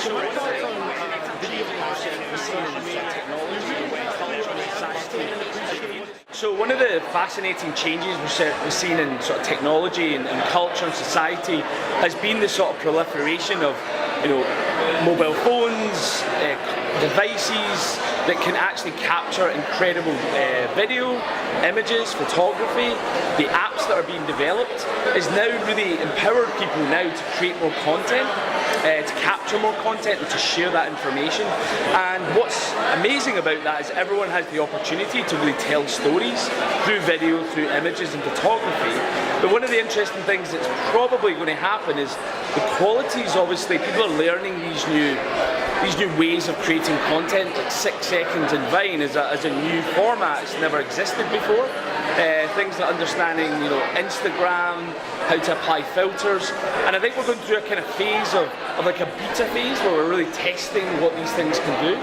So my thoughts on video content we're seeing in technology, culture, society. So one of the fascinating changes we're seeing in sort of technology and culture and society has been the sort of proliferation of, mobile phones, devices that can actually capture incredible video, images, photography. The apps that are being developed is now really empowered people now to create more content, to capture more content and to share that information. And what's amazing about that is everyone has the opportunity to really tell stories through video, through images and photography. But one of the interesting things that's probably going to happen is the qualities. Obviously, people are learning these new ways of creating content. Like 6 seconds in Vine is a new format. It's never existed before. Things like understanding, Instagram, how to apply filters, and I think we're going through a kind of phase of like a beta phase where we're really testing what these things can do.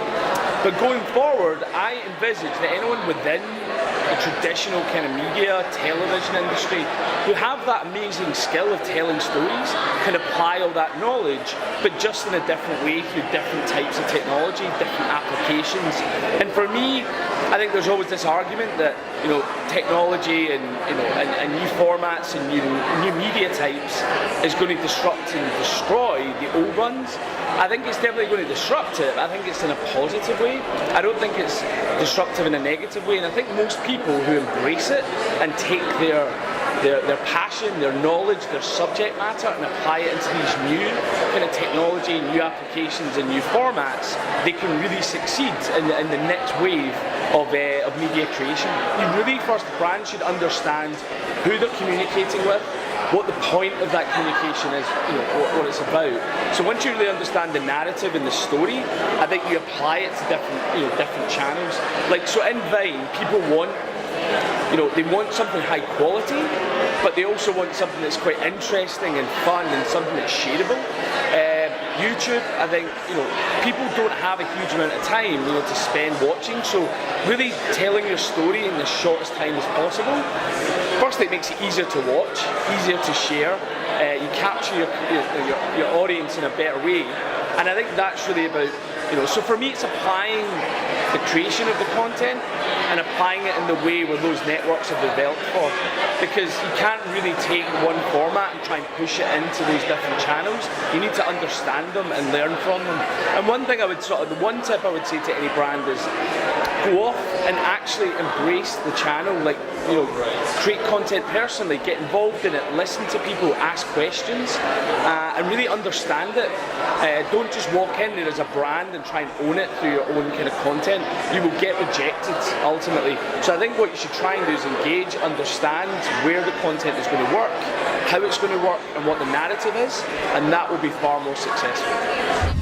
But going forward, I envisage that anyone within the traditional kind of media, television industry, who have that amazing skill of telling stories, can apply all that knowledge, but just in a different way through different types of technology, different applications. And for me, I think there's always this argument that technology and new formats and new media types is going to disrupt and destroy the old ones. I think it's definitely going to disrupt it, but I think it's in a positive way. I don't think it's disruptive in a negative way, and I think most people who embrace it and take their passion, their knowledge, their subject matter and apply it into these new kind of technology, new applications and new formats, they can really succeed in the next wave of media creation. You really, first, the brand should understand who they're communicating with, what the point of that communication is, what it's about. So once you really understand the narrative and the story, I think you apply it to different channels. Like, so in Vine, people want they want something high quality, but they also want something that's quite interesting and fun and something that's shareable. YouTube, I think, people don't have a huge amount of time, to spend watching. So really telling your story in the shortest time as possible. First, it makes it easier to watch, easier to share. You capture your audience in a better way, and I think that's really about. So for me, it's applying the creation of the content and applying it in the way where those networks have developed for. Because you can't really take one format and try and push it into those different channels. You need to understand them and learn from them. And one thing the one tip I would say to any brand is go off and actually embrace the channel. Like, create content personally, get involved in it, listen to people, ask questions, and really understand it. Don't just walk in there as a brand and try and own it through your own kind of content. You will get rejected ultimately. So I think what you should try and do is engage, understand where the content is going to work, how it's going to work, and what the narrative is, and that will be far more successful.